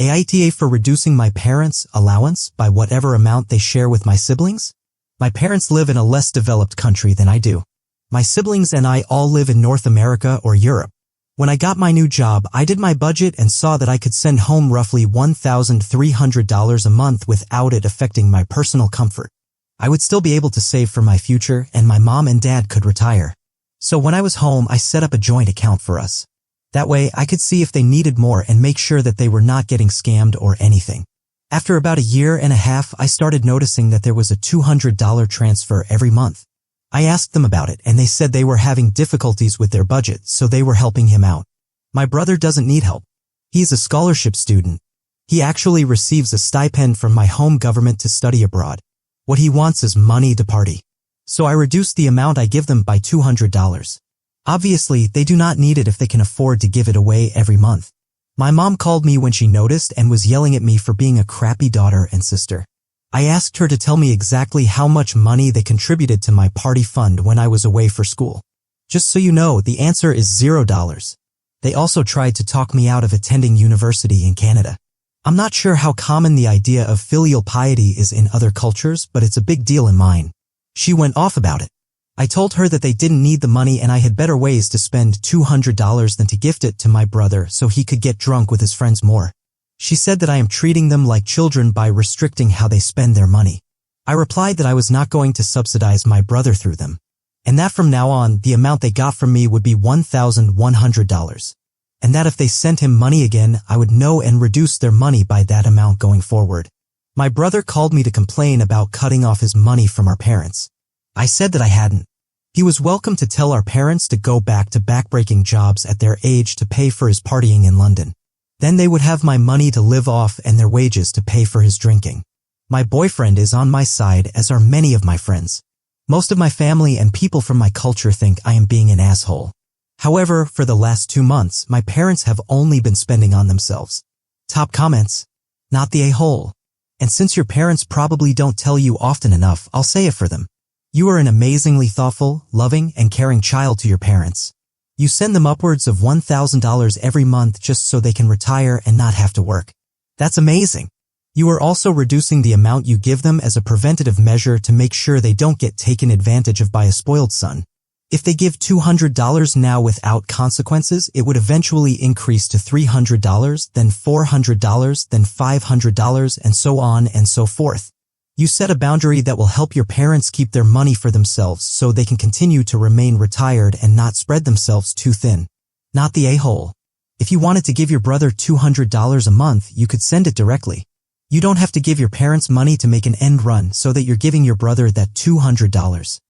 AITA for reducing my parents' allowance by whatever amount they share with my siblings? My parents live in a less developed country than I do. My siblings and I all live in North America or Europe. When I got my new job, I did my budget and saw that I could send home roughly $1,300 a month without it affecting my personal comfort. I would still be able to save for my future, and my mom and dad could retire. So when I was home, I set up a joint account for us. That way, I could see if they needed more and make sure that they were not getting scammed or anything. After about a year and a half, I started noticing that there was a $200 transfer every month. I asked them about it, and they said they were having difficulties with their budget, so they were helping him out. My brother doesn't need help. He's a scholarship student. He actually receives a stipend from my home government to study abroad. What he wants is money to party. So I reduced the amount I give them by $200. Obviously, they do not need it if they can afford to give it away every month. My mom called me when she noticed and was yelling at me for being a crappy daughter and sister. I asked her to tell me exactly how much money they contributed to my party fund when I was away for school. Just so you know, the answer is $0. They also tried to talk me out of attending university in Canada. I'm not sure how common the idea of filial piety is in other cultures, but it's a big deal in mine. She went off about it. I told her that they didn't need the money and I had better ways to spend $200 than to gift it to my brother so he could get drunk with his friends more. She said that I am treating them like children by restricting how they spend their money. I replied that I was not going to subsidize my brother through them, and that from now on, the amount they got from me would be $1,100, and that if they sent him money again, I would know and reduce their money by that amount going forward. My brother called me to complain about cutting off his money from our parents. I said that I hadn't. He was welcome to tell our parents to go back to backbreaking jobs at their age to pay for his partying in London. Then they would have my money to live off and their wages to pay for his drinking. My boyfriend is on my side, as are many of my friends. Most of my family and people from my culture think I am being an asshole. However, for the last 2 months, my parents have only been spending on themselves. Top comments. Not the a-hole. And since your parents probably don't tell you often enough, I'll say it for them. You are an amazingly thoughtful, loving, and caring child to your parents. You send them upwards of $1,000 every month just so they can retire and not have to work. That's amazing. You are also reducing the amount you give them as a preventative measure to make sure they don't get taken advantage of by a spoiled son. If they give $200 now without consequences, it would eventually increase to $300, then $400, then $500, and so on and so forth. You set a boundary that will help your parents keep their money for themselves so they can continue to remain retired and not spread themselves too thin. Not the a-hole. If you wanted to give your brother $200 a month, you could send it directly. You don't have to give your parents money to make an end run so that you're giving your brother that $200.